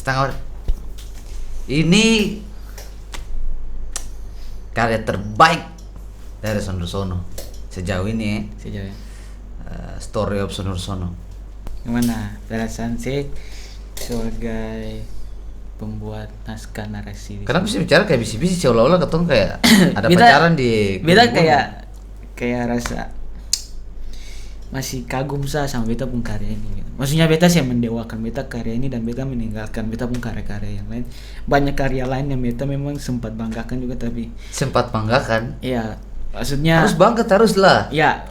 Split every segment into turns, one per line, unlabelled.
setengah hari. Ini karya terbaik dari Sonur Sono sejauh ini
Sejauh
Story of Sonur Sono.
gimana perasaan sih sebagai pembuat naskah narasi?
Kenapa sih bicara kayak bisi-bisi seolah-olah ketong kayak ada
Beta-
pacaran di
beta
gunung-gunung.
kayak rasa masih kagum sama beta pun karya ini gitu. Maksudnya beta sih mendewakan beta karya ini dan beta meninggalkan beta pun karya-karya yang lain. Banyak karya lain yang beta memang sempat banggakan juga, tapi
Sempat banggakan.
ya maksudnya
Harus bangga terus lah.
ya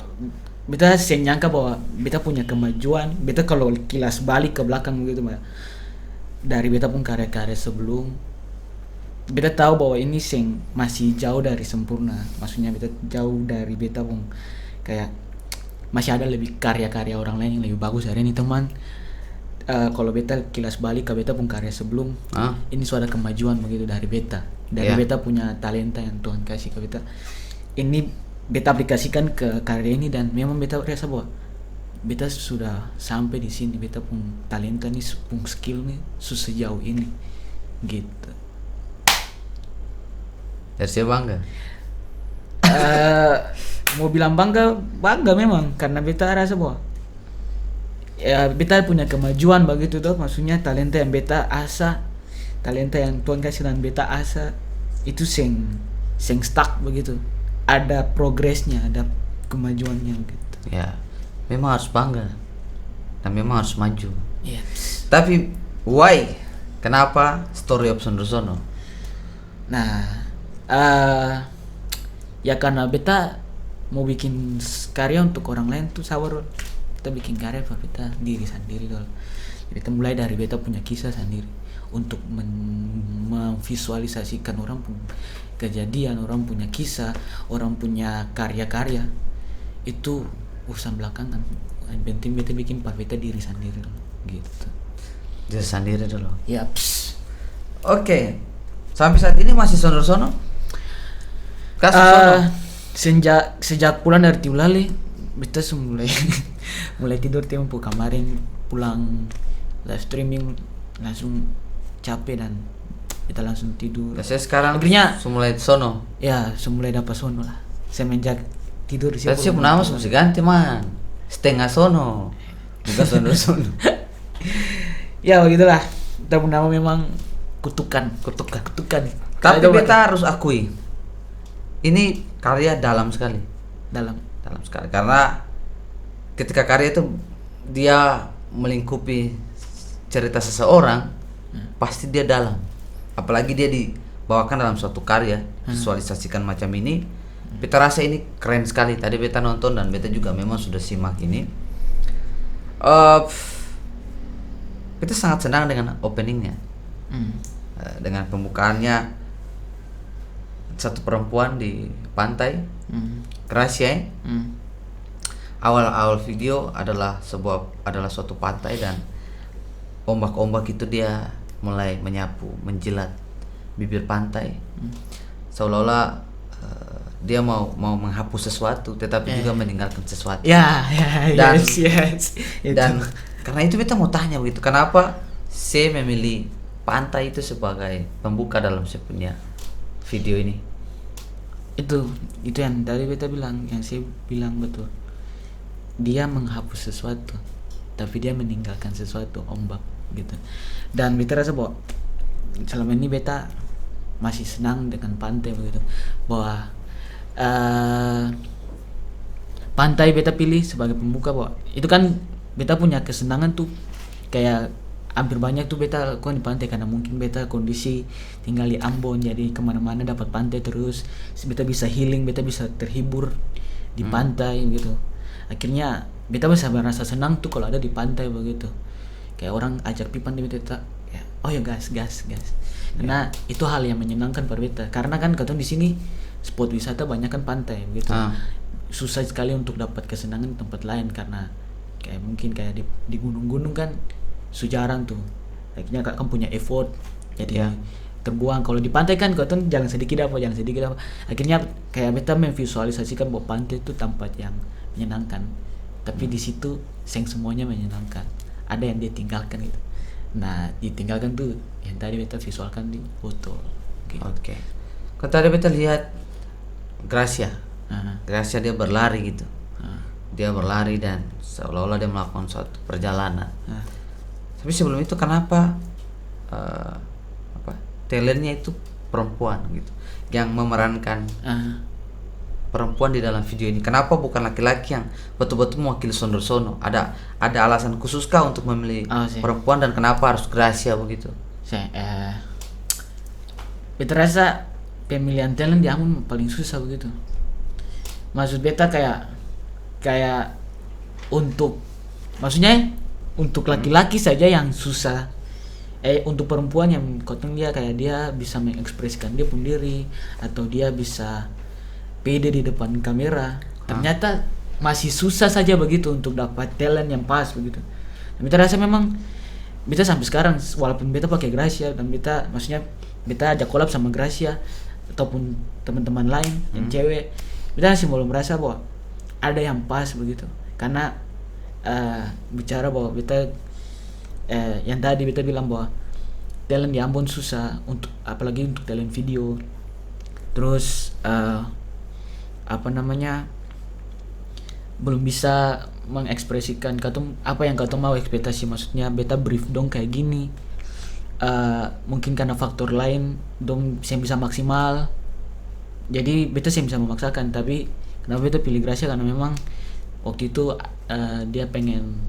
beta sih nyangka bahwa beta punya kemajuan. Beta kalau kilas balik ke belakang begitu Mbak, dari beta pun karya-karya sebelum, beta tahu bahwa ini sing masih jauh dari sempurna. Maksudnya beta jauh dari beta pun kayak masih ada lebih karya-karya orang lain yang lebih bagus hari ini teman. Kalau beta kilas balik ke beta pun karya sebelum, ini sudah kemajuan begitu dari beta, dari
Yeah.
beta punya talenta yang Tuhan kasih ke beta. Ini beta aplikasikan ke karya ini dan memang beta rasa bahwa beta sudah sampai di sini. Beta pun talenta nih, pun skill nih sejauh ini gitu.
Dari siapa bangga?
Mau bilang bangga memang karena beta rasa bahwa ya beta punya kemajuan begitu tuh. Maksudnya talenta yang beta asa, talenta yang Tuhan kasih dan beta asa itu sing stuck begitu. Ada progresnya, ada kemajuannya gitu.
Ya, memang harus bangga dan memang harus maju.
Yes.
Tapi why? Kenapa Story of Sonur Sono?
Nah, ya karena beta mau bikin karya untuk orang lain tuh sabar. Kita bikin karya buat beta diri sendiri dulu. Beta mulai dari beta punya kisah sendiri untuk memvisualisasikan orang pun kejadian, orang punya kisah, orang punya karya-karya. Itu urusan belakangan. Yang penting beta bikin buat beta diri sendiri dulu gitu.
Diri sendiri dulu.
Yaps.
Oke. Sampai saat ini masih Sonur Sono? Kasus Sono?
Sejak pulang dari Tiulali, beta mulai mulai tidur tempo kemarin pulang live streaming langsung capek dan kita langsung tidur.
Ya, saya sekarang
Akhirnya
mulai Sono.
ya mulai dapat sono lah. Semenjak tidur di
Saya siap nama mesti ganti man. Setengah Sono. Bukan Sonur Sono.
Ya begitulah. Kita pun nama memang kutukan.
Tapi
Kalau
beta harus akui, ini karya dalam sekali.
dalam
Sekali karena ketika karya itu dia melingkupi cerita seseorang, pasti dia dalam. Apalagi dia dibawakan dalam suatu karya, visualisasikan macam ini. Beta rasa ini keren sekali. Tadi beta nonton dan beta juga memang sudah simak ini. Beta sangat senang dengan openingnya, dengan pembukaannya satu perempuan di pantai Gracia. Awal video adalah suatu pantai dan ombak-ombak itu dia mulai menyapu, menjilat bibir pantai, seolah-olah dia mau menghapus sesuatu, tetapi juga meninggalkan sesuatu. Dan
yes.
dan karena itu beta mau tanya begitu, kenapa saya memilih pantai itu sebagai pembuka dalam saya punya video ini?
Itu yang tadi beta bilang, yang saya bilang betul. Dia menghapus sesuatu, tapi dia meninggalkan sesuatu, ombak gitu. Dan beta rasa bahwa selama ini beta masih senang dengan pantai begitu, bahwa pantai beta pilih sebagai pembuka, bahwa itu kan beta punya kesenangan tuh kayak hampir banyak tuh beta lakukan di pantai karena mungkin beta kondisi tinggal di Ambon, jadi kemana-mana dapat pantai terus, beta bisa healing, beta bisa terhibur di pantai gitu. Akhirnya beta bisa merasa senang tuh kalau ada di pantai begitu, kayak orang ajak pi pantai beta ya, oh ya gas karena itu hal yang menyenangkan pada beta, karena kan katanya di sini spot wisata banyak kan pantai begitu. Susah sekali untuk dapat kesenangan di tempat lain karena kayak mungkin kayak di gunung-gunung kan jarang tuh. Akhirnya kan punya effort jadi terbuang. Kalau di pantai kan katanya jalan sedikit apa. Akhirnya kayak beta memvisualisasikan bahwa pantai itu tempat yang menyenangkan, tapi di situ semuanya menyenangkan, ada yang dia tinggalkan gitu. Nah ditinggalkan tuh yang tadi beta visualkan di foto.
Oke. Kau tadi beta lihat Gracia.
Ah,
Gracia dia berlari gitu.
ah,
Dia berlari dan seolah-olah dia melakukan suatu perjalanan.
ah.
Tapi sebelum itu kenapa talentnya itu perempuan gitu yang memerankan
Ah.
perempuan di dalam video ini? Kenapa bukan laki-laki yang betul-betul mewakili Sondersono? Ada alasan khususkah untuk memilih
Oh, sih.
perempuan dan kenapa harus Gracia begitu?
Beta rasa pemilihan talent di Ambon paling susah begitu. Maksud beta kayak untuk maksudnya untuk laki-laki saja yang susah. Untuk perempuan yang kotong dia kayak dia bisa mengekspresikan dia pun diri atau dia bisa pede di depan kamera. Ternyata masih susah saja begitu untuk dapat talent yang pas begitu. Dan beta rasa memang beta sampai sekarang walaupun beta pakai Gracia dan beta maksudnya beta ajak collab sama Gracia ataupun teman-teman lain yang cewek, beta masih belum merasa bahwa ada yang pas begitu. Karena bicara bahwa beta yang tadi beta bilang bahwa talent di Ambon susah untuk apalagi untuk talent video. Terus belum bisa mengekspresikan apa yang kau mau ekspektasi, maksudnya beta brief dong kayak gini. Mungkin karena faktor lain dong saya bisa maksimal. Jadi beta saya bisa memaksakan, tapi kenapa beta pilih Gracia karena memang waktu itu dia pengen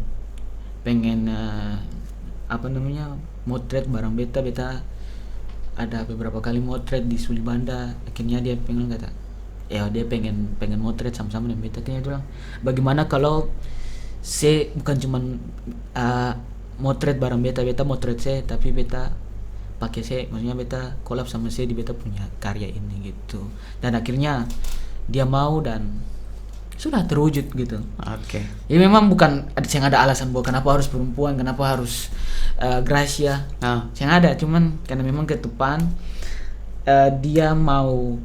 motret barang beta ada beberapa kali motret di Sulibanda. Akhirnya dia pengen dia pengen motret sama-sama dengan beta. Akhirnya dia bilang, bagaimana kalau saya bukan cuman motret barang beta motret saya, tapi beta pakai saya, maksudnya beta collab sama saya di beta punya karya ini gitu. Dan akhirnya dia mau dan sudah terwujud gitu.
Oke.
Ya memang bukan ada alasan bahwa kenapa harus perempuan, kenapa harus Gracia. Yang ada cuman karena memang ketepan dia mau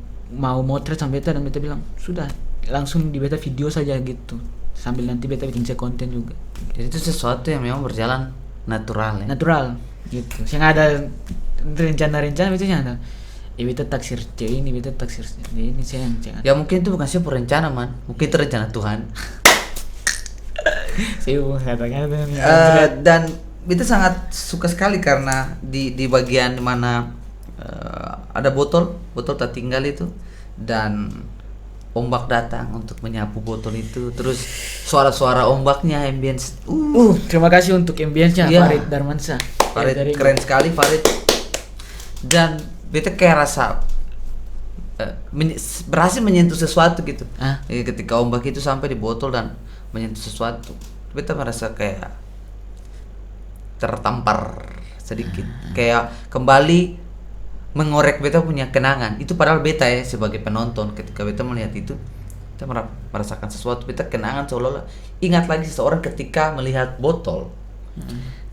motret sama beta dan beta bilang sudah langsung di beta video saja gitu, sambil nanti beta bikin saya konten juga.
Jadi itu sesuatu yang memang berjalan natural ya.
Natural gitu. Yang ada rencana itu yang ada. Beta taksir cewek ini, beta taksir ini saya yang jangan.
Ya mungkin itu bukan sih perencana man, mungkin itu rencana Tuhan.
Saya katakan
Dan beta sangat suka sekali karena di bagian mana ada botol tak tinggal itu dan ombak datang untuk menyapu botol itu, terus suara-suara ombaknya, ambience.
Terima kasih untuk ambience-nya Farid Darmansyah.
Farid keren sekali Farid. Dan beta kayak rasa berhasil menyentuh sesuatu gitu. Ketika ombak itu sampai di botol dan menyentuh sesuatu, beta merasa kayak tertampar sedikit, kayak kembali mengorek beta punya kenangan. Itu padahal beta sebagai penonton ketika beta melihat itu, beta merasakan sesuatu, beta kenangan seolah-olah ingat lagi seseorang ketika melihat botol.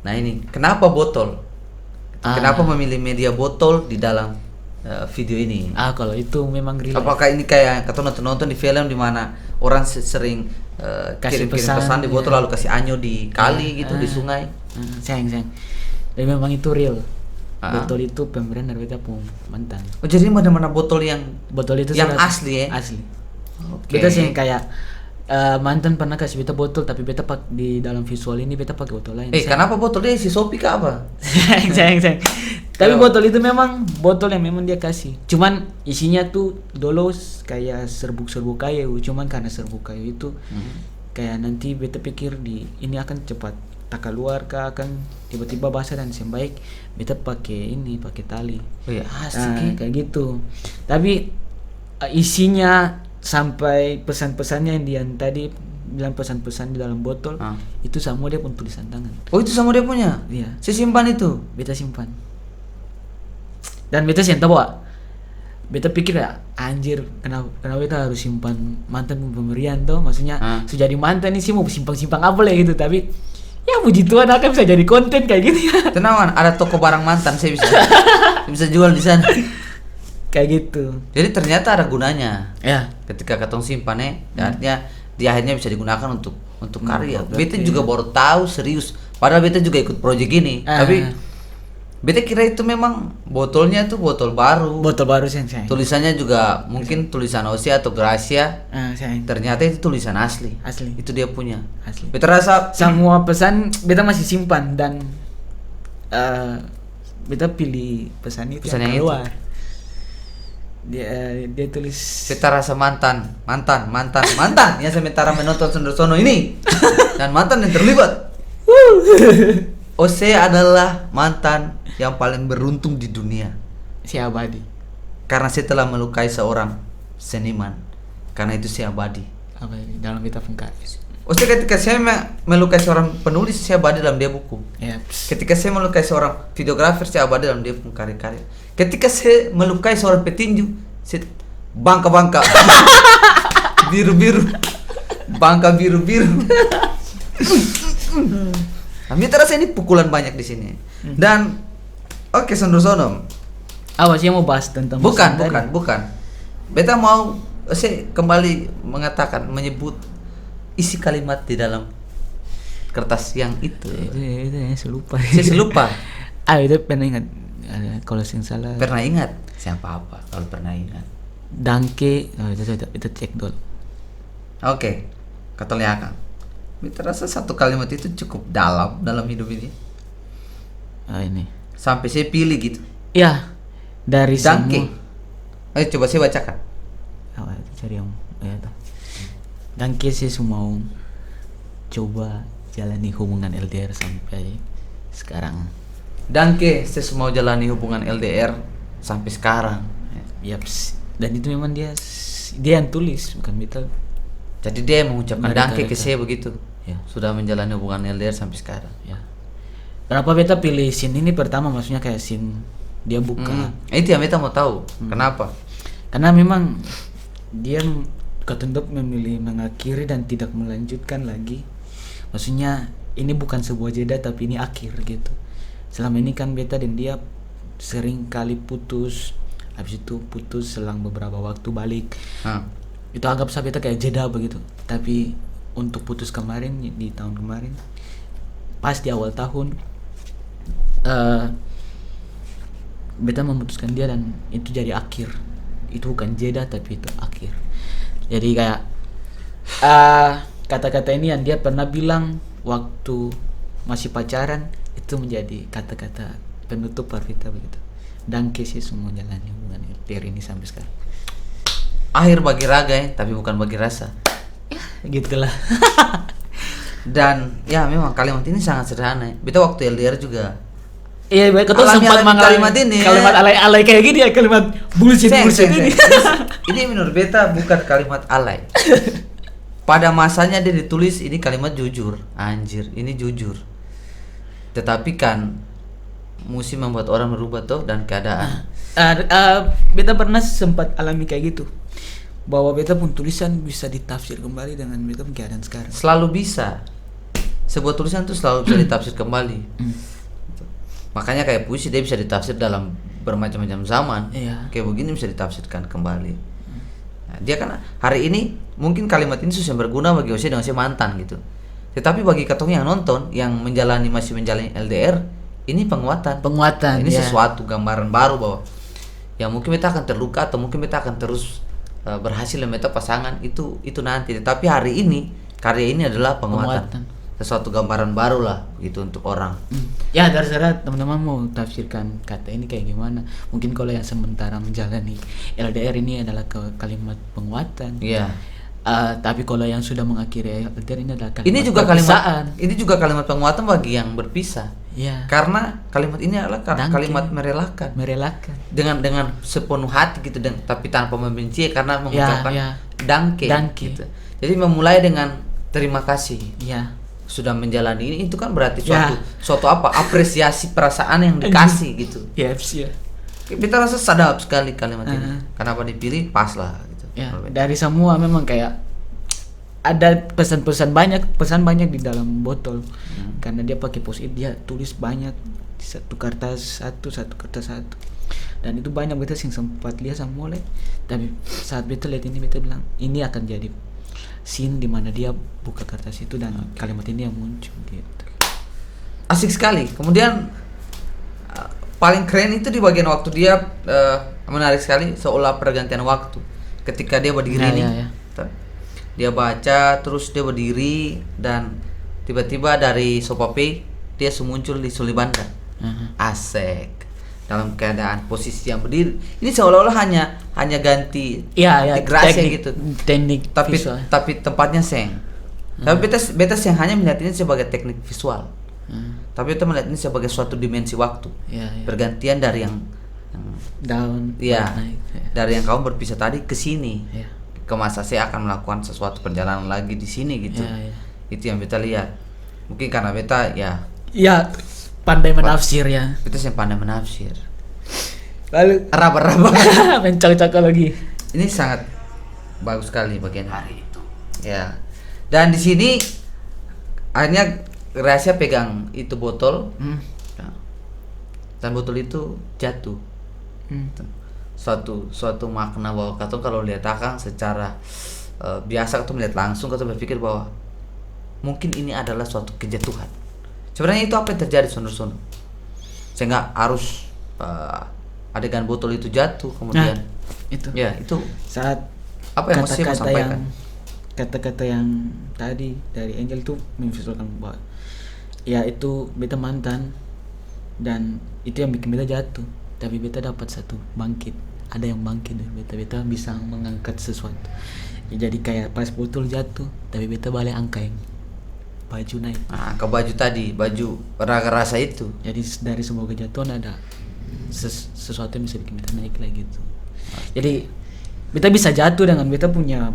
Nah ini kenapa botol? Kenapa memilih media botol di dalam video ini?
Kalau itu memang real.
Apakah ini kayak kata nonton di film di mana orang sering
kasih
kirim pesan di botol lalu kasih anyo di kali gitu, di sungai?
Sayang. Dan memang itu real. Botol itu pemberian dari beta pun mantan.
Oh jadi mana-mana botol itu yang asli ya?
Asli.
Okay.
Beta sih kayak mantan pernah kasih beta botol, tapi beta di dalam visual ini beta pakai botol lain.
Kenapa botolnya si Sopi kah apa?
sayang. Tapi botol itu memang botol yang memang dia kasih. Cuman isinya tuh dulu kayak serbuk kayu. Cuman karena serbuk kayu itu kayak nanti beta pikir ini akan cepat tak keluar kah, akan tiba-tiba basah dan sembaik. Beta pakai tali.
Oh iya, asik.
Kayak gitu. Tapi isinya sampai pesan-pesannya yang tadi bilang pesan-pesan di dalam botol itu semua dia pun tulisan tangan.
Oh itu semua dia punya?
Iya.
Saya simpan itu?
Beta simpan. Dan beta sih tahu bahwa beta pikir anjir kenapa beta harus simpan mantan pemberian tuh, maksudnya sudah jadi mantan ini sih mau simpang apa lah gitu, tapi ya puji Tuhan akan bisa jadi konten kayak gini.
Tenang, ada toko barang mantan saya bisa jual di sana.
Kayak gitu.
Jadi ternyata ada gunanya.
Ya.
Ketika katong simpan artinya di akhirnya bisa digunakan untuk karya. Beta juga baru tahu serius Padahal beta juga ikut project ini, tapi beta kira itu memang botolnya tuh botol baru.
Botol baru sensei.
Tulisannya juga mungkin tulisan Osia atau Gracia.
Sensei.
Ternyata itu tulisan asli.
Asli.
Itu dia punya.
Asli.
Beta rasa
Semua pesan beta masih simpan dan beta pilih pesan itu
Pesan yang
keluar. Dia tulis
beta rasa mantan yang sementara menonton Sundar Sono ini dan mantan yang terlibat. Ose adalah mantan yang paling beruntung di dunia
si abadi.
karena saya telah melukai seorang seniman. Karena itu saya abadi.
Abadi dalam beta pengkar.
Ose ketika saya melukai seorang penulis, saya abadi dalam dia buku.
Yaps.
Ketika saya melukai seorang videografer, saya abadi dalam dia karya-karya. Ketika saya melukai seorang petinju, saya bangka-bangka biru-biru, bangka biru-biru. Kami terasa ini pukulan banyak di sini. Dan oke, Sundar Sono.
Awas yang mau bahas tentang
Bukan.
pesan tadi.
Beta mau saya kembali menyebut isi kalimat di dalam kertas yang itu.
Itu saya lupa.
Saya lupa.
Itu pernah ingat. Kalau saya salah.
Pernah ingat? Siapa apa kalau pernah ingat?
Dangke, itu cek dulu.
Oke, katanya beta rasa satu kalimat itu cukup dalam hidup ini.
Ini.
Sampai saya pilih gitu.
Ya, dari
Dangke.
semua.
Ayo coba saya bacakan.
Itu cari yang itu. Dangke sih mau coba jalani hubungan LDR sampai sekarang.
Dangke, saya mau jalani hubungan LDR sampai sekarang.
Yaps. Dan itu memang dia yang tulis, bukan beta.
Jadi dia yang mengucapkan dangke ke
Mereka.
saya begitu.
Ya.
Sudah menjalani hubungan LDR sampai sekarang.
Ya. Kenapa beta pilih scene ini pertama, maksudnya kayak scene dia buka.
Itu yang beta mau tahu. Kenapa?
Karena memang dia ketentup memilih mengakhiri dan tidak melanjutkan lagi. Maksudnya ini bukan sebuah jeda tapi ini akhir gitu. Selama ini kan beta dan dia sering kali putus, habis itu putus selang beberapa waktu balik. Itu anggap saya beta kayak jeda begitu. Tapi untuk putus kemarin di tahun kemarin, pas di awal tahun, beta memutuskan dia dan itu jadi akhir. Itu bukan jeda tapi itu akhir. Jadi kayak kata-kata ini yang dia pernah bilang waktu masih pacaran itu menjadi kata-kata penutup Parvita begitu. Dangke sih semua jalani hubungan LDR ini sampai sekarang.
Akhir bagi raga ya, tapi bukan bagi rasa.
Gitulah.
Dan ya memang kalimat ini sangat sederhana ya. Beta waktu LDR juga.
Iya, baik, kau sempat
Alami
mengalami
kalimat ini.
Kalimat alay-alay kayak gini ya, kalimat bullshit ini.
Ini menurut beta bukan kalimat alay. Pada masanya dia ditulis ini kalimat jujur. Anjir, ini jujur. Tetapi kan musim membuat orang berubah toh dan keadaan.
Beta pernah sempat alami kayak gitu. Bahwa beta pun tulisan bisa ditafsir kembali dengan beta pun keadaan sekarang.
Selalu bisa. Sebuah tulisan tuh selalu bisa ditafsir kembali. Makanya kayak puisi dia bisa ditafsir dalam bermacam-macam zaman.
Iya.
Kayak begini bisa ditafsirkan kembali. Nah, dia kan hari ini mungkin kalimat ini susah berguna bagi Osia dengan Osia mantan gitu. Tetapi bagi katong yang nonton, yang masih menjalani LDR, ini penguatan. Ini
ya.
sesuatu gambaran baru bahwa ya mungkin kita akan terluka atau mungkin kita akan terus berhasil memeta pasangan itu nanti. Tetapi hari ini karya ini adalah penguatan. Sesuatu gambaran baru lah gitu untuk orang.
Ya terserah teman-teman mau tafsirkan kata ini kayak gimana. Mungkin kalau yang sementara menjalani LDR ini adalah kalimat penguatan.
Iya.
Tapi kalau yang sudah mengakhiri LDR ini adalah kalimat
Ini juga
perpisaan.
ini juga kalimat penguatan bagi yang berpisah.
Ya.
Karena kalimat ini adalah
Dangke.
kalimat merelakan. Dengan sepenuh hati gitu tapi tanpa membenci karena mengucapkan dangke. gitu. Jadi memulai dengan terima kasih.
Ya.
Sudah menjalani ini itu kan berarti suatu apa apresiasi perasaan yang dikasih gitu.
Yes, ya.
Kita rasa sadap sekali kalimat ini. Kenapa dipilih pas lah gitu.
Ya, dari semua memang kayak ada pesan banyak di dalam botol. Karena dia pakai post-it, dia tulis banyak satu kertas satu. Dan itu banyak beta sing sempat lihat sama mulai. Tapi saat beta lihat ini beta bilang ini akan jadi scene di mana dia buka kertas itu dan kalimat ini yang muncul gitu.
asik sekali. Kemudian paling keren itu di bagian waktu dia menarik sekali, seolah pergantian waktu. Ketika dia berdiri nih, dia baca terus dia berdiri dan tiba-tiba dari Sopape dia muncul di Sulibanda. Asik. Dalam keadaan posisi yang berdiri. Ini seolah-olah hanya ganti integrasi gitu.
Teknik
Tapi
visual.
tapi tempatnya seng. Tapi beta seng hanya melihat ini sebagai teknik visual. Tapi kita melihat ini sebagai suatu dimensi waktu. Pergantian dari yang
down, naik.
Dari yang kamu berpisah tadi ke sini.
Ya.
Ke masa saya akan melakukan sesuatu perjalanan lagi di sini gitu. Itu yang beta lihat. Mungkin karena beta
ya pandai menafsir ya.
Beta yang pandai menafsir.
Lalu
Raba-raba
mencak-cak lagi.
Ini sangat bagus sekali bagian hari itu. Ya. Dan di sini akhirnya rahasia pegang itu botol. Dan botol itu jatuh. Suatu makna bahwa kata kalau lihat akang secara biasa atau melihat langsung kata berpikir bahwa mungkin ini adalah suatu kejatuhan. Sebenarnya itu apa yang terjadi sono-sono sehingga harus adegan botol itu jatuh kemudian
itu saat
apa yang masih sampaikan,
kata-kata yang tadi dari Angel tuh memvisualkan bahwa ya itu beta mantan dan itu yang bikin beta jatuh, tapi beta dapat satu bangkit, ada yang bangkit dari beta bisa mengangkat sesuatu ya, jadi kayak pas botol jatuh tapi beta balik angka yang baju naik.
Ke baju tadi, baju rasa itu.
Jadi dari semua kejatuhan ada sesuatu yang bisa bikin beta naik lagi gitu. Jadi beta bisa jatuh dengan beta punya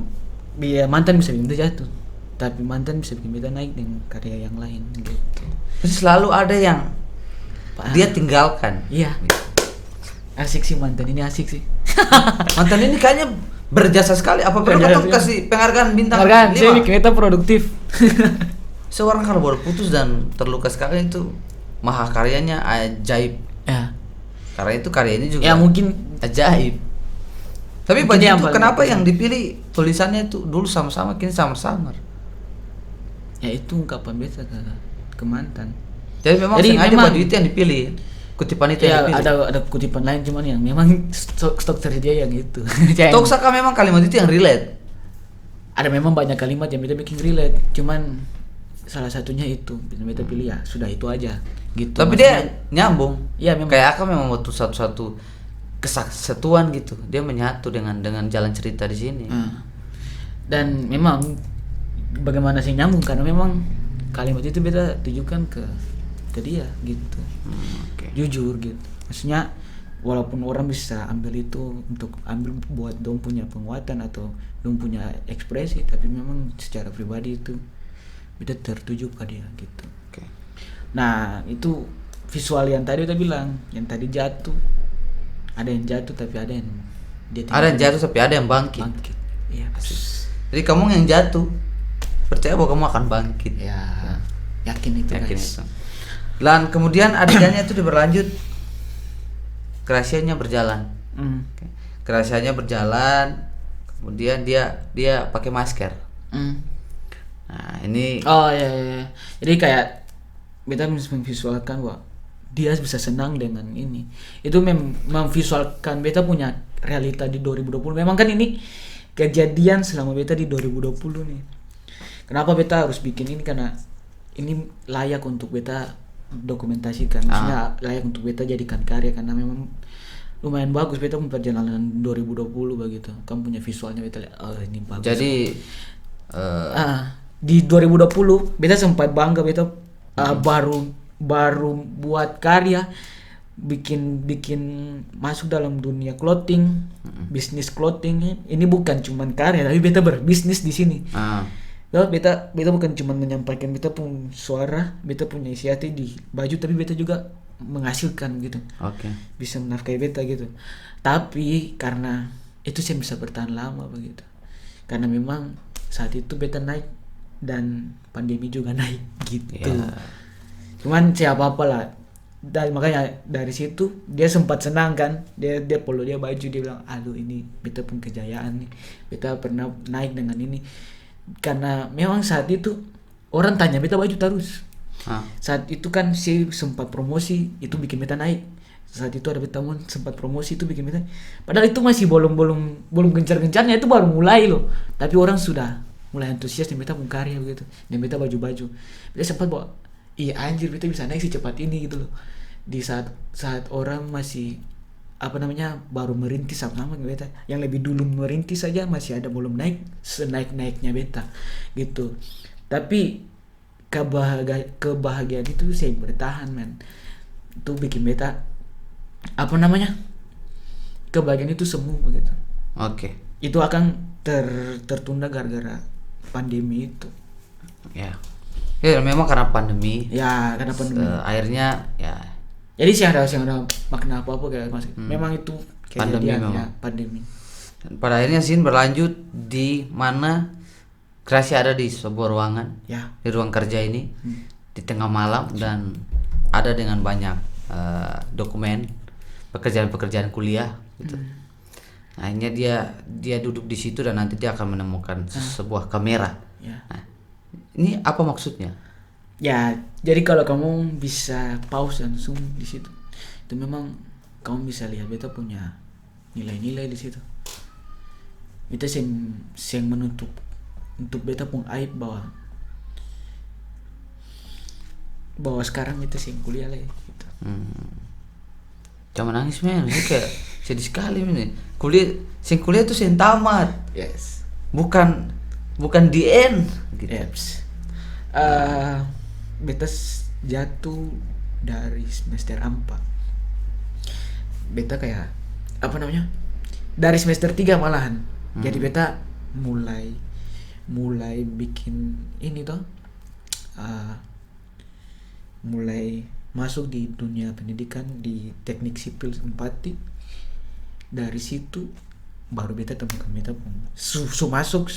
mantan, bisa bikin beta jatuh, tapi mantan bisa bikin beta naik dengan karya yang lain gitu.
Terus selalu ada yang dia tinggalkan.
Iya. Asik sih mantan ini, asik sih.
Mantan ini kayaknya berjasa sekali. Apa perlu kita kasih penghargaan bintang 5?
Saya bikin beta produktif.
Seorang kalau baru putus dan terluka sekali itu mahakaryanya ajaib.
Ya.
Karena itu karyanya juga
ya mungkin
ajaib. Tapi
mungkin
baju itu kenapa yang dipilih tulisannya itu dulu sama-sama kini sama-samar?
Ya itu ungkapan beta ke mantan.
Jadi memang sengaja baju itu yang dipilih. Kutipan itu yang dipilih.
Ada kutipan lain cuman yang memang stok tersedia yang itu.
Tok saka memang kalimat itu yang relate.
Ada memang banyak kalimat yang beta bikin relate, cuman salah satunya itu beta pilih ya sudah itu aja gitu.
Tapi maksudnya, dia nyambung.
Iya memang.
Kayak aku memang butuh satu kesatuan gitu. Dia menyatu dengan jalan cerita di sini.
Dan memang bagaimana sih nyambung karena memang kalimat itu beta tujukan ke dia gitu. Jujur gitu. Maksudnya walaupun orang bisa ambil itu untuk ambil buat dong punya penguatan atau dong punya ekspresi, tapi memang secara pribadi itu beta tertuju pada dia gitu. Nah itu visual yang tadi udah bilang, yang tadi jatuh, ada yang jatuh tapi ada yang
ada yang jatuh tapi ada yang bangkit.
Iya pasti.
Jadi kamu yang jatuh percaya bahwa kamu akan bangkit.
Ya yakin itu guys.
Dan kemudian adegannya itu berlanjut, kerahasiaannya berjalan. Kerahasiaannya berjalan, kemudian dia pakai masker. Nah ini
iya. Jadi kayak beta memvisualkan bahwa dia bisa senang dengan ini. Itu memvisualkan beta punya realita di 2020. Memang kan ini kejadian selama beta di 2020 nih. Kenapa beta harus bikin ini? Karena ini layak untuk beta dokumentasikan. Maksudnya layak untuk beta jadikan karya karena memang lumayan bagus beta punya perjalanan 2020 begitu. Kamu punya visualnya beta lihat, ini bagus.
Jadi
di 2020 beta sempat bangga beta baru buat karya, bikin masuk dalam dunia clothing, bisnis clothing. Ini bukan cuman karya tapi beta berbisnis di sini. Beta bukan cuma menyampaikan beta punya suara, beta punya isi hati di baju, tapi beta juga menghasilkan gitu. Bisa menafkahi beta gitu. Tapi karena itu saya bisa bertahan lama begitu. Karena memang saat itu beta naik dan pandemi juga naik gitu. Cuman siapa apalah. Dan makanya dari situ dia sempat senang kan. Dia follow dia baju, dia bilang, "Aduh ini beta pun kejayaan nih. Beta pernah naik dengan ini." Karena memang saat itu orang tanya beta baju terus. Saat itu kan si sempat promosi itu bikin beta naik. Saat itu ada betamun sempat promosi itu bikin beta. Padahal itu masih belum gencar-gencarnya, itu baru mulai loh. Tapi orang sudah mulai antusias dan beta pun karya begitu. Dan beta baju-baju. Beta sempat bawa, iya anjir beta bisa naik secepat ini gitu loh. Di saat orang masih baru merintis sama beta. Yang lebih dulu merintis saja masih ada belum naik senaik-naiknya beta gitu. Tapi kebahagiaan itu saya bertahan men. Itu bikin beta kebahagiaan itu semu begitu.
Oke.
Itu akan tertunda gara-gara pandemi itu.
Ya. Ya memang karena pandemi.
Ya, karena pandemi.
Akhirnya ya.
Jadi sih ada makna apa kayak Mas. Memang itu
Pandemi
kejadian
memang.
ya, pandemi.
Dan pada akhirnya scene berlanjut di mana kreasi ada di sebuah ruangan.
Ya.
Di ruang kerja ini di tengah malam dan ada dengan banyak dokumen pekerjaan kuliah gitu. Nah, akhirnya dia duduk di situ dan nanti dia akan menemukan sebuah kamera.
Ya.
Nah, ini apa maksudnya?
Ya, jadi kalau kamu bisa pause dan zoom di situ, itu memang kamu bisa lihat beta punya nilai-nilai di situ. Beta yang menutup untuk beta pun aib bahwa sekarang beta sing kuliah lagi gitu.
Jangan nangis men, ini kayak sedih sekali ini. Kuliah itu sing tamat.
Yes.
Bukan di end gitu.
Yes. Beta jatuh dari semester 4. Beta kayak dari semester 3 malahan. Jadi beta mulai bikin ini toh. Mulai masuk di dunia pendidikan di teknik sipil Empati. Dari situ baru beta temukan beta pun masuk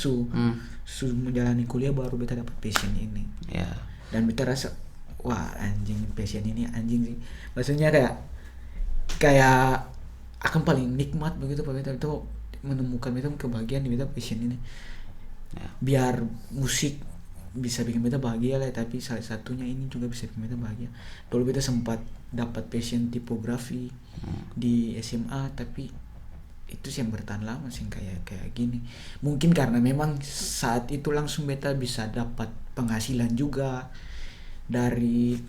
menjalani kuliah baru beta dapat passion ini.
Ya.
Dan beta rasa wah anjing passion ini anjing sih. Maksudnya kayak akan paling nikmat begitu Pak beta itu menemukan beta kebahagiaan di beta passion ini.
Ya.
Biar musik bisa bikin beta bahagia lah, tapi salah satunya ini juga bisa bikin beta bahagia. Dulu beta sempat dapat passion tipografi di SMA, tapi itu sih yang bertahan lama sih kayak gini. Mungkin karena memang saat itu langsung beta bisa dapat penghasilan juga dari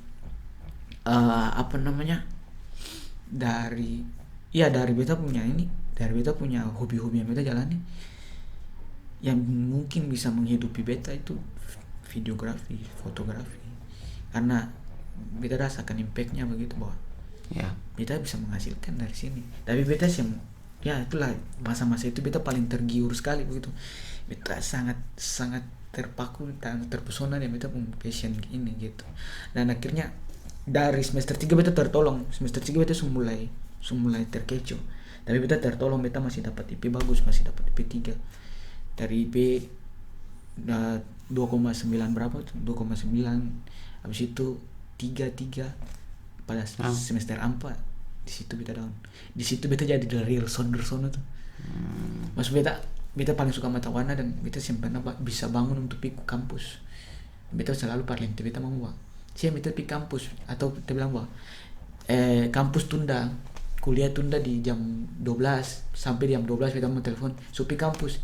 dari beta punya hobi-hobi yang beta jalani yang mungkin bisa menghidupi beta itu videografi, fotografi, karena beta rasakan impactnya begitu bahwa beta bisa menghasilkan dari sini. Tapi beta itulah masa-masa itu beta paling tergiur sekali begitu. Beta sangat terpaku dan terpesona dengan beta punya passion ini gitu. Dan akhirnya dari semester 3 beta tertolong. Semester 3 beta mulai terkecoh. Tapi beta tertolong, beta masih dapat IP bagus, masih dapat IP 3. Dari IP 2,9 berapa tuh? 2,9. Habis itu 3 pada semester 4. Di situ beta down. Di situ beta jadi the real sounder tuh. Maksud beta paling suka mata warna dan beta simpan bisa bangun untuk pergi ke kampus. Beta selalu parlem beta mau bahwa beta pergi kampus atau beta bilang bahwa kampus tunda, kuliah tunda di jam 12 sampai jam 12 beta mau telepon supi kampus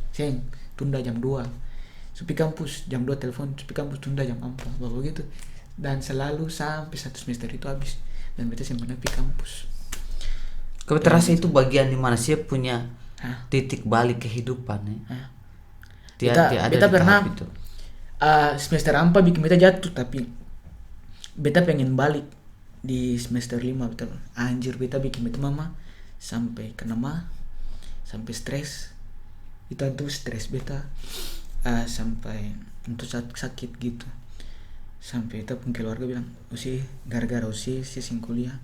tunda jam 2, supi kampus jam 2 telepon supi kampus tunda jam 4 begitu. Dan selalu sampai 1 semester itu habis dan beta simpan pergi kampus.
Kau terasa itu bagian di mana sih punya titik balik kehidupan ya?
Beta pernah itu. Semester 4 bikin beta jatuh, tapi beta pengen balik di semester 5 betul. Anjir beta bikin beta mama sampai kena sampai stres. Itu stres beta sampai untuk sakit gitu. Sampai beta pun keluarga bilang, gara-gara sih sing kuliah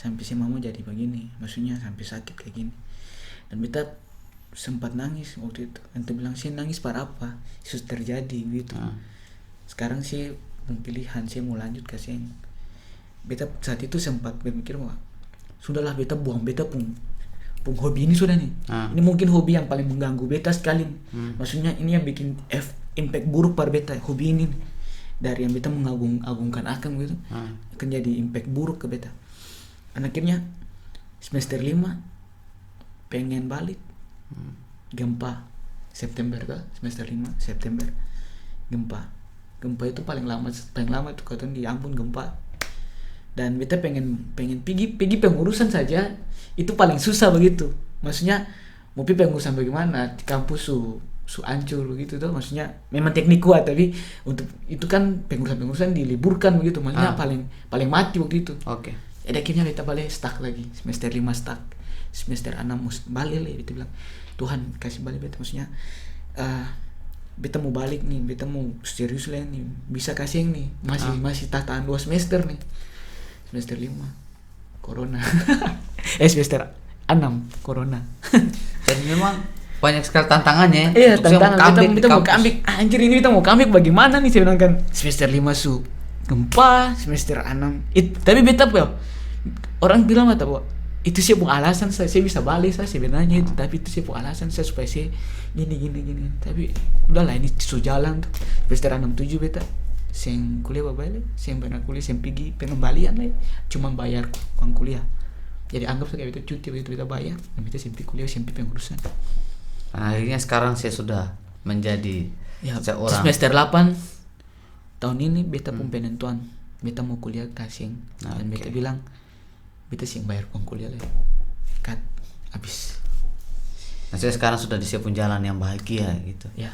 sampai si mama jadi begini, maksudnya sampai sakit kayak gini. Dan beta sempat nangis waktu itu. Ente bilang sih nangis para apa? Itu terjadi gitu. Sekarang sih pilihan saya mau lanjut ke sini. Beta saat itu sempat berpikir bahwa sudahlah beta buang beta pun hobi ini sudah nih. Ini mungkin hobi yang paling mengganggu beta sekali. Maksudnya ini yang bikin impact buruk pada beta, hobi ini. dari yang beta mengagung-agungkan akan gitu akan jadi impact buruk ke beta. Dan akhirnya semester 5 pengen balik, gempa September kan, semester 5 September gempa itu paling lama itu katanya di Ambon gempa. Dan beta pengen pergi pengurusan saja itu paling susah begitu. Maksudnya mau pergi pengurusan bagaimana di kampus su hancur gitu tuh, maksudnya memang teknik kuat tapi untuk itu kan pengurusan diliburkan begitu, maksudnya paling mati waktu itu.
Oke.
Jadi akhirnya beta balik stuck lagi semester 5 stuck, semester 6 balik lah. Beta bilang Tuhan kasih balik beta, maksudnya beta mau balik nih, beta mau serius lah nih, bisa kasih nih masih tahan 2 semester nih, semester 5 corona semester 6 corona.
Jadi memang banyak sekali tantangannya.
Iya, tantangan kita mau
kampus.
comeback. Anjir, ini kita mau comeback bagaimana nih, saya bilang kan. Semester 5 gempa, semester 6. Tapi beta orang bilang mata bahwa itu sih pun alasan saya bisa balik saya sebenarnya itu, tapi itu sih pun alasan saya supaya saya gini. Tapi udahlah, ini jalan tuh. Semester 6 7 beta sing kuliah balik, sing benar kuliah sing pergi pengembalian lah. Cuma bayar uang kuliah. Jadi anggap saja beta cuti begitu beta bayar, dan beta sing kuliah sing pengurusan.
Akhirnya sekarang saya sudah menjadi seorang
semester 8 tahun ini beta pun penentuan beta mau kuliah kasing. Dan beta bilang beta sih bayar uang kuliah lah kan habis.
Nah, saya sekarang sudah di siapun jalan yang bahagia gitu
ya.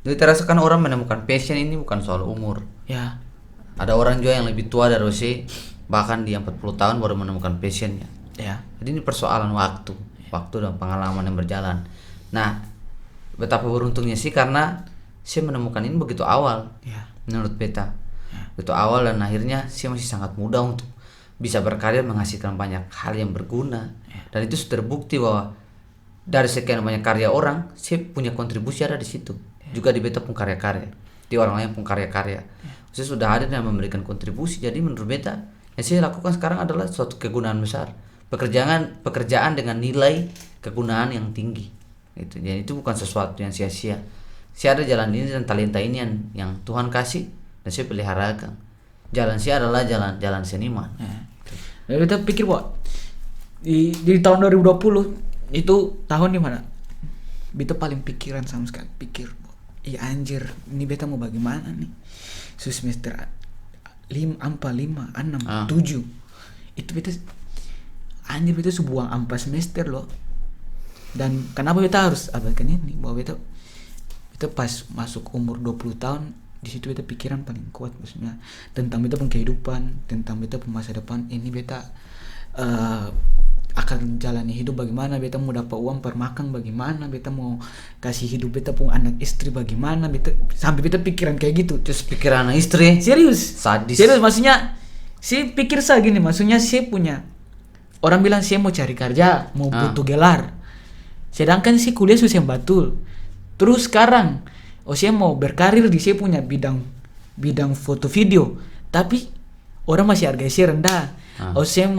Jadi terasa kan orang menemukan passion ini bukan soal umur
ya.
Ada orang juga yang lebih tua dari saya, bahkan di 40 tahun baru menemukan passionnya
ya.
Jadi ini persoalan waktu dan pengalaman yang berjalan. Nah, betapa beruntungnya sih karena saya menemukan ini begitu awal menurut beta begitu awal, dan akhirnya saya masih sangat muda untuk bisa berkarya menghasilkan banyak hal yang berguna. Dan itu sudah terbukti bahwa dari sekian banyak karya orang, saya punya kontribusi ada di situ. Juga di beta pun karya-karya, di orang lain pun karya-karya. Saya sudah ada dan memberikan kontribusi. Jadi menurut beta yang saya lakukan sekarang adalah suatu kegunaan besar, pekerjaan dengan nilai kegunaan yang tinggi gitu. Jadi itu bukan sesuatu yang sia-sia. Saya ada jalan ini dan talenta ini yang Tuhan kasih dan saya peliharakan. Jalan saya adalah jalan seniman.
Nah, beta pikir bahwa di tahun 2020 itu tahun di mana beta paling pikiran sama sekali, pikir iya anjir ini beta mau bagaimana nih semester 5, 6, 7 itu beta anjir beta sebuang 4 semester loh. Dan kenapa beta harus abaikan ini, bahwa beta pas masuk umur 20 tahun di situ beta pikiran paling kuat, maksudnya tentang beta pun kehidupan, tentang beta pun masa depan. Ini beta akan jalani hidup bagaimana, beta mau dapat uang per makan bagaimana, beta mau kasih hidup beta pun anak istri bagaimana, beta sampai beta pikiran kayak gitu.
Terus pikiran anak istri
serius
sadis.
Serius, maksudnya saya pikir saya gini, maksudnya saya punya orang bilang saya mau cari kerja, mau butuh gelar, sedangkan si kuliah susah betul. Terus sekarang saya mau berkarir di saya punya bidang foto video, tapi orang masih harga saya rendah. Saya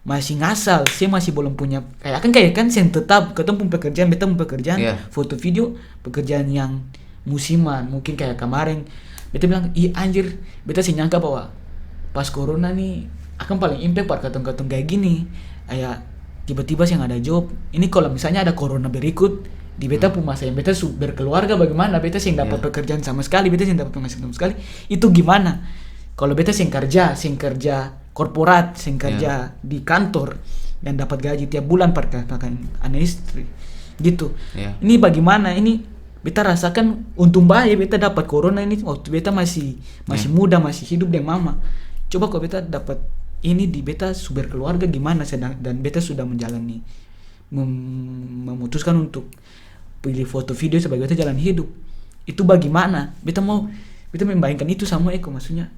masih ngasal, saya masih belum punya kayak kan yang tetap ketemu pekerjaan, beta pekerjaan foto video, pekerjaan yang musiman, mungkin kayak kemarin beta bilang anjir, beta sih nyangka bahwa pas corona nih akan paling impact part katong-katong kayak gini, kayak tiba-tiba yang ada job. Ini kalau misalnya ada corona berikut di beta pun masa yang beta berkeluarga bagaimana, beta sih dapat pekerjaan sama sekali, beta sih dapat penghasilan sama sekali, itu gimana kalau beta sing kerja korporat, sing kerja di kantor yang dapat gaji tiap bulan pakai anak istri gitu. Ini bagaimana, ini beta rasakan untung baik beta dapat corona ini waktu beta masih muda, masih hidup dengan mama. Coba kalau beta dapat ini di beta super keluarga gimana, dan beta sudah menjalani memutuskan untuk pilih foto video sebagai beta jalan hidup. Itu bagaimana? Beta membayangkan itu sama Eko, maksudnya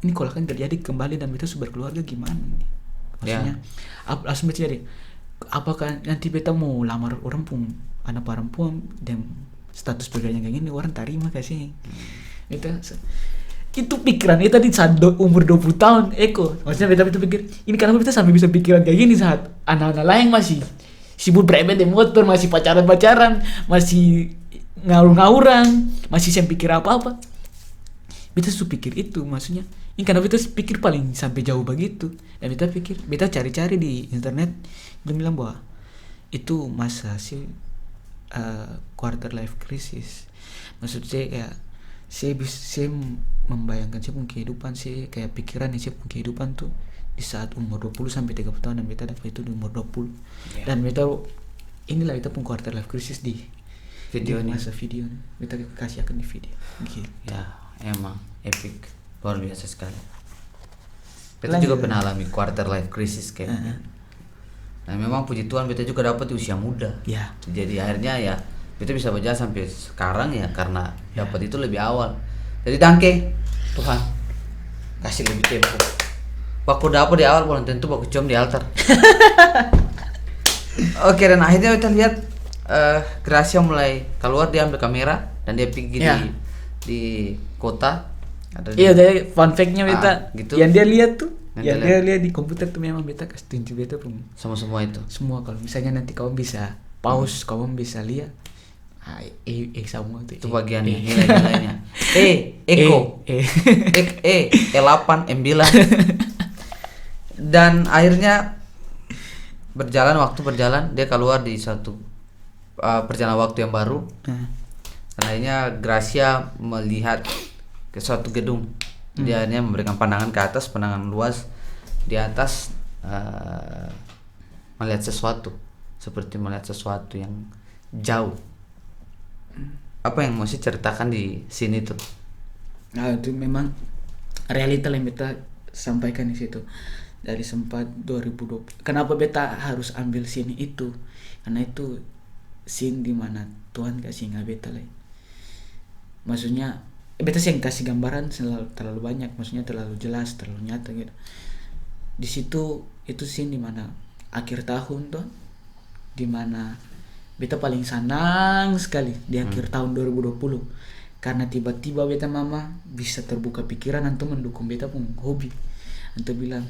ini kalau kan terjadi kembali dan beta super keluarga gimana nih? Maksudnya langsung jadi apakah nanti beta mau lamar orang pun anak perempuan dan status pekerjaan kayak gini orang terima kasih. Itu pikiran itu tadi saat umur 20 tahun Eko. Maksudnya beta pikir ini kenapa beta sampai bisa pikiran kayak gini saat anak-anak lain masih sibuk berebet di motor, masih pacaran, masih ngawur-ngawuran, masih sem pikir apa-apa. beta su pikir itu maksudnya ini karena beta pikir paling sampai jauh begitu, dan beta cari-cari di internet, dia bilang bahwa itu masa si quarter life crisis. Maksud saya kayak saya membayangkan saya punya kehidupan, saya kayak pikiran saya punya kehidupan tuh di saat umur 20 sampai 30 tahun, dan beta dapat itu di umur 20. Dan beta inilah beta punya quarter life crisis di
Video
di
ini.
masa video ini. Beta kasih akan di video gitu.
Ya, emang epic, luar biasa sekali. Beta
Lanjut.
juga pernah alami quarter life crisis kayak gini. Nah memang puji Tuhan beta juga dapat di usia muda.
Ya.
Jadi akhirnya ya beta bisa berjalan sampai sekarang ya karena dapat itu lebih awal. Jadi dangke Tuhan kasih lebih tempo. Baku dapat di awal belum tentu baku cium di altar. Oke, dan akhirnya kita lihat Gracia mulai keluar, dia ambil kamera dan dia pergi
Ya.
di kota. Ada
Iya, dari fun fact-nya beta
gitu.
yang dia lihat tuh,
Yang
yang
dia
dia lihat di komputer tuh memang beta kasih tunjuk beta pun
semua itu.
semua. Kalau misalnya nanti kamu bisa pause, kamu bisa lihat semua tuh.
Itu bagiannya nilai-nilainya. Eko. E8 M9. Dan akhirnya waktu berjalan dia keluar di satu perjalanan waktu yang baru.
Nah,
Dan akhirnya Gracia melihat ke suatu gedung. Dia akhirnya memberikan pandangan ke atas, pandangan luas di atas, melihat sesuatu, seperti melihat sesuatu yang jauh. Apa yang mau sih ceritakan di sini tuh?
nah itu memang realita yang beta sampaikan di situ. Dari sempat 2020. Kenapa beta harus ambil scene itu? Karena itu scene dimana Tuhan kasih nggak beta lah. Maksudnya beta sih yang kasih gambaran terlalu banyak, maksudnya terlalu jelas, terlalu nyata gitu. Di situ itu scene dimana akhir tahun tuh, dimana beta paling senang sekali di akhir tahun 2020 karena tiba-tiba beta mama bisa terbuka pikiran untuk mendukung beta pun hobi. Antum bilang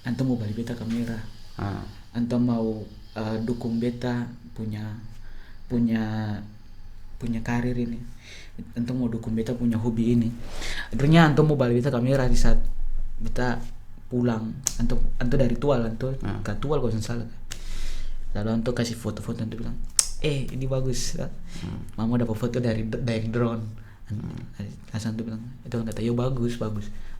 antum mau balik beta kamera, antum mau dukung beta punya karir ini, antum mau dukung beta punya hobi ini. Akhirnya antum mau balik beta kamera di saat beta pulang, antum dari tual, antum ke tual kalau salah. Lalu antum kasih foto-foto, antum bilang ini bagus. Mama dapat foto dari drone. Asal antum bilang itu kata yo bagus.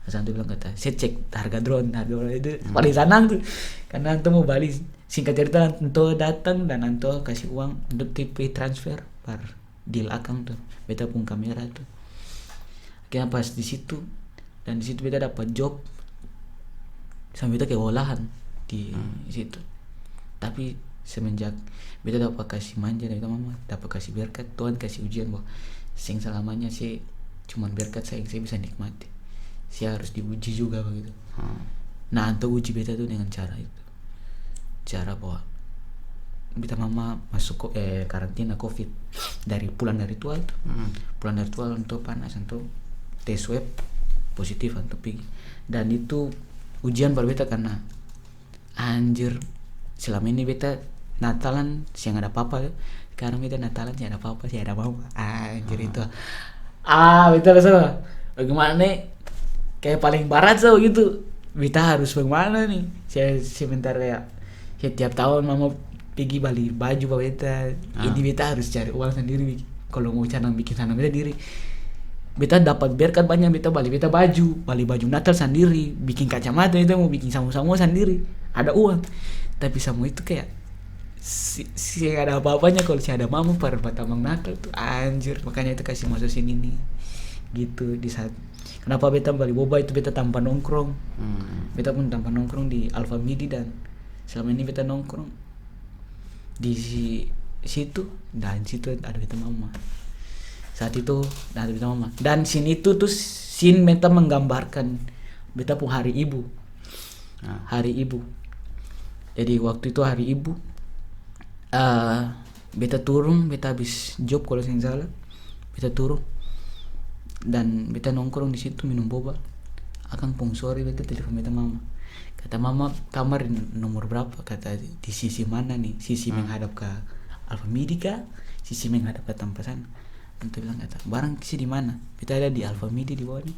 Asal antum bilang kata saya cek harga drone itu paling senang tuh karena antum mau balik. Singkat cerita antum datang dan antum kasih uang untuk TP transfer per deal akang tuh beta pun kamera tuh. Akhirnya pas di situ beta dapat job sampai beta kayak olahan di situ. Tapi semenjak beta dapat kasih manja dari mama, dapat kasih berkat, Tuhan kasih ujian bahwa sing selamanya sih cuman berkat saya bisa nikmati. Saya harus diuji juga begitu. Nah, untuk uji beta tuh dengan cara itu. Cara bahwa beta mama masuk karantina COVID dari pulang dari tual tuh. Pulang dari tual untuk panas, untuk tes swab positif untuk pergi. Dan itu ujian buat beta karena anjir selama ini beta Natalan siang ada apa-apa ya. Sekarang beta Natalan siang ada apa-apa, siang ada apa-apa. Anjir itu. Beta rasa bagaimana nih kayak paling barat so gitu. Beta harus bagaimana nih? Saya sebentar kayak setiap tahun mama pergi beli baju buat beta. Ini beta harus cari uang sendiri. Kalau mau cara bikin sana beta diri. Beta dapat berkat banyak, beta beli baju Natal sendiri, bikin kacamata itu mau bikin samu-samu sendiri. Ada uang. Tapi samu itu kayak si ada apa-apanya kalau si ada mama pada tamang Natal tuh anjir. Makanya itu kasih masuk sini nih. Gitu di saat kenapa beta beli boba itu beta tanpa nongkrong. Beta pun tanpa nongkrong di Alfa Midi dan selama ini beta nongkrong di situ dan situ ada beta mama. Saat itu ada beta mama. Dan scene itu tuh scene beta menggambarkan beta pun hari ibu. Hari ibu. Jadi waktu itu hari ibu beta turun, beta habis job kalau saya salah. Beta turun dan beta nongkrong di situ minum boba. Akang pung sore beta telepon beta mama. Kata mama kamar nomor berapa? Kata di sisi mana nih? Sisi menghadap ke Alfa Midi kah? Sisi menghadap ke tempat sana. Anto bilang kata barang sih di mana, kita ada di Alfa Midi di bawah nih.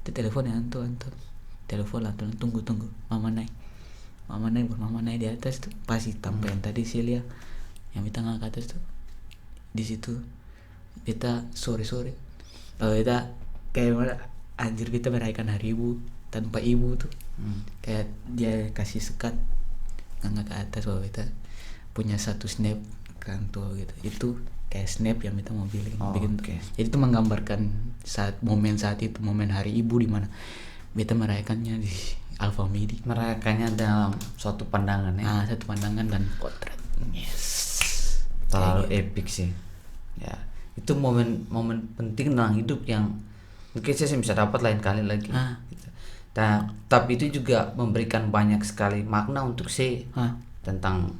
Itu teleponnya Anto telepon lah, tunggu mama naik di atas tuh pasti tanpa yang tadi sih lihat yang kita ngangkat ke atas tuh. Di situ kita sore kita kayak mana anjir, kita merayakan hari ibu tanpa ibu tuh. Kayak dia kasih sekat ngangkat ke atas bahwa kita punya satu snap kan tuh gitu. Itu kayak snap yang kita mau bikin. Jadi itu menggambarkan momen saat itu, momen hari ibu di mana beta merayakannya di Alfa Midi.
Merayakannya dalam suatu pandangan ya.
Satu pandangan dan potret. Yes.
Terlalu epic sih. Ya, itu momen penting dalam hidup yang mungkin saya bisa dapat lain kali lagi. Gitu. Tapi itu juga memberikan banyak sekali makna untuk saya tentang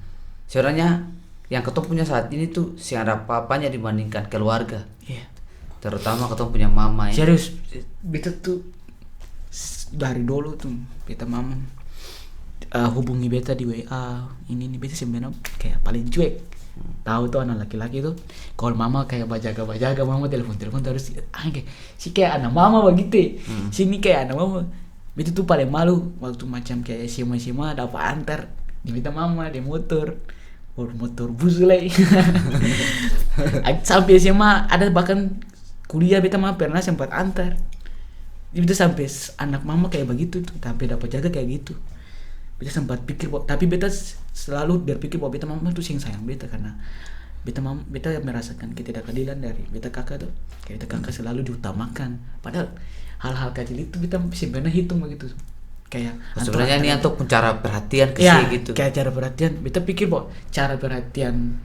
sebenarnya yang ketemu punya saat ini tuh sih ada apa-apanya dibandingkan keluarga.
Iya.
Terutama ketemu punya mama ya.
Serius, beta tuh dari dulu tuh beta mama hubungi beta di WA ini beta sebenarnya kayak paling cuek. Tahu tuh anak laki-laki tuh kalau mama kayak bajaga mama telepon terus kayak anak mama begitu. Sini kayak anak mama. Beta tuh paling malu waktu macam kayak SMA dapat antar di beta mama di motor bus lagi. Sampai SMA ada bahkan kuliah beta mama pernah sempat antar. Itu sampai anak mama kayak begitu tuh, sampai dapat jaga kayak gitu. Beta sempat pikir tapi beta selalu berpikir bahwa beta mama tuh sayang beta karena beta merasakan ketidakadilan dari beta kakak tuh. Kayak beta kakak selalu diutamakan. Padahal hal-hal kecil itu beta sebenarnya hitung begitu. Kayak
sebenarnya ini untuk cara perhatian ke ya, gitu.
Kayak cara perhatian. Beta pikir bahwa cara perhatian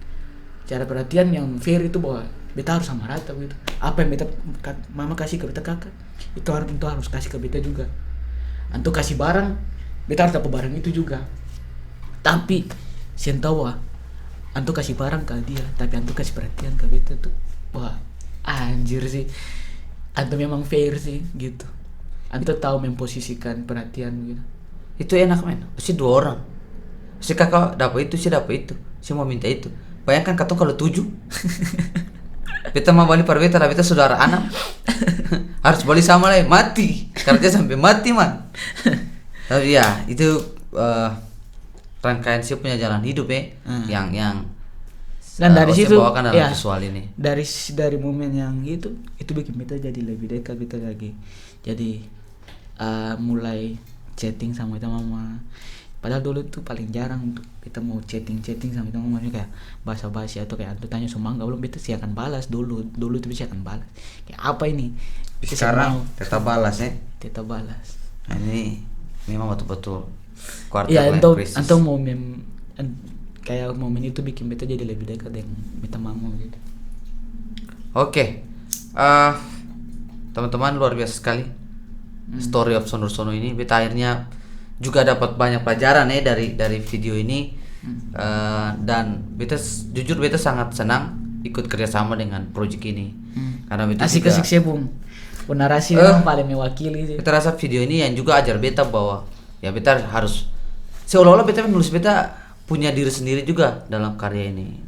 yang fair itu bahwa beta harus sama rata gitu. Apa yang beta mama kasih ke beta kakak itu harus kasih ke beta juga. Anto kasih barang, beta harus dapat barang itu juga. Tapi sentawa Anto kasih barang ke dia, tapi Anto kasih perhatian ke beta tuh. Wah, anjir sih. Anto memang fair sih gitu. Anto tahu memposisikan perhatian gitu.
Itu enak men. Pasti 2 orang. Si kakak dapat itu, si dapat itu. Si mau minta itu. Bayangkan katong kalau 7. Beta mau balik per beta, beta saudara anak. Harus balik sama lah, mati. Kerja sampai mati man. Tapi ya, itu rangkaian sih punya jalan hidup ya. Yang
dan dari situ
bawakan dalam visual ini.
Dari momen yang itu bikin beta jadi lebih dekat, beta lagi. Jadi mulai chatting sama beta mama. Padahal dulu tuh paling jarang untuk kita mau chatting sama kita ngomongnya kayak basa-basi atau kayak Anto tanya semangga belum, beta sih akan balas dulu tuh bisa akan balas kayak apa ini.
Sekarang tetap balas
tetap balas.
Nah, ini memang betul-betul kuarter
krisis. Anto momen kayak momen itu bikin beta jadi lebih dekat dengan beta mama gitu.
Oke. Teman-teman, luar biasa sekali story of Sono ini. Beta akhirnya juga dapat banyak pelajaran dari video ini. Dan beta jujur beta sangat senang ikut kerjasama dengan proyek ini. Karena beta
asik sih Bung. Narasi memang paling mewakili sih.
Beta rasa video ini yang juga ajar beta bahwa ya beta harus seolah-olah beta menulis beta punya diri sendiri juga dalam karya ini.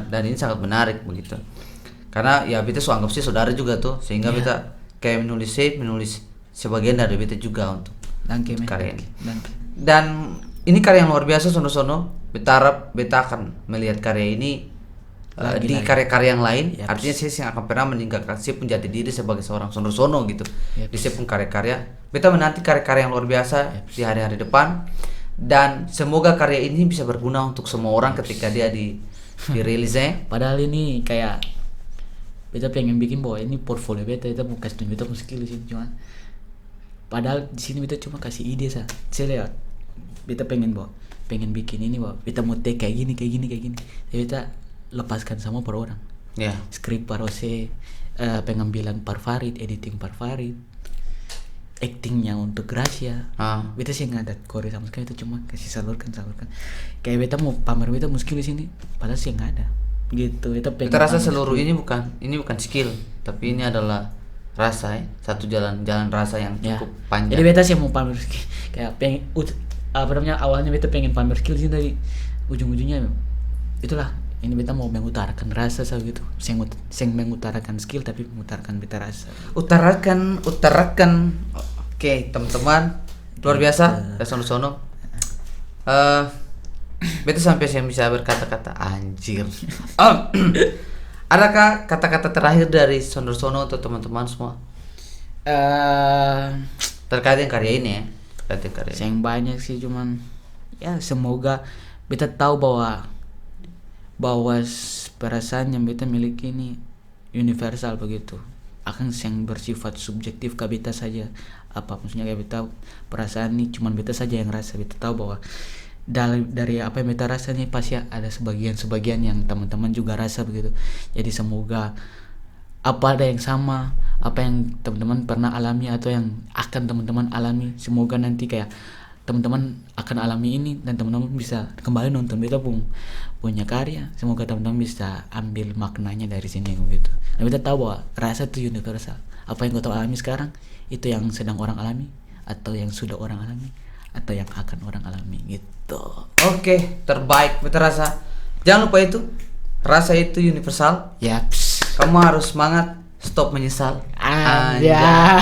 Dan ini sangat menarik begitu. Karena ya beta anggap sih saudara juga tuh, sehingga beta kayak menulis sebagian dari beta juga untuk karya ini. Dan ini karya yang luar biasa Sono. Beta harap beta akan melihat karya ini di karya-karya yang lain. Artinya saya akan pernah meninggalkan saya pun jati diri sebagai seorang Sono gitu. Di saya pun karya-karya. Beta menanti karya-karya yang luar biasa di hari-hari depan. Dan semoga karya ini bisa berguna untuk semua orang ketika dia dirilisnya.
Padahal ini kayak beta pengen bikin bahwa ini portfolio beta mau kasih beta pun skill sih, cuma padahal di sini beta cuma kasih ide saya lihat beta pengen bikin ini bahwa beta mau take kayak gini jadi beta lepaskan sama per orang. Skrip parose, pengambilan par Farid, editing par Farid, actingnya untuk Gracia. Beta sih nggak ada kore sama sekali, itu cuma kasih salurkan. Kayak beta mau pamer beta mau skill di sini, padahal sih nggak ada. Gitu. Beta
rasa seluruh ini bukan skill, tapi ini adalah rasa satu jalan rasa yang cukup panjang.
Jadi beta sih mau pamer skill, kayak awalnya beta pengen pamer skill sih, dari ujung-ujungnya itulah ini beta mau mengutarakan rasa gitu. Sing mengutarakan skill tapi mengutarakan beta rasa.
Utarakan. Oke, teman-teman, luar biasa dari sono. Beta sampai saya bisa berkata-kata anjir. Adakah kata-kata terakhir dari sono untuk teman-teman semua? Terkait dengan karya ini ya.
Yang banyak sih, cuman ya semoga beta tahu bahwa perasaan yang beta miliki ini universal begitu, akan yang bersifat subjektif ke beta saja. Apa maksudnya, kayak beta perasaan ini cuman beta saja yang rasa. Beta tahu bahwa dari apa yang beta rasa nih pasti ada sebagian yang teman-teman juga rasa begitu. Jadi semoga apa ada yang sama, apa yang teman-teman pernah alami atau yang akan teman-teman alami, semoga nanti kayak teman-teman akan alami ini dan teman-teman bisa kembali nonton beta punya karya. Semoga teman-teman bisa ambil maknanya dari sini begitu. Dan beta tahu bahwa rasa itu universal. Apa yang kau alami sekarang itu yang sedang orang alami, atau yang sudah orang alami, atau yang akan orang alami gitu.
Oke, terbaik beta rasa. Jangan lupa itu, rasa itu universal.
Yaps.
Kamu harus semangat, stop menyesal.
Ya.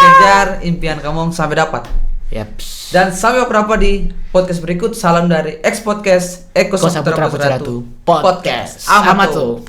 Kejar impian kamu sampai dapat.
Yaps.
Dan sampai berapa di podcast berikut. Salam dari X Podcast Eko Saputra Putratu Podcast.
Amato.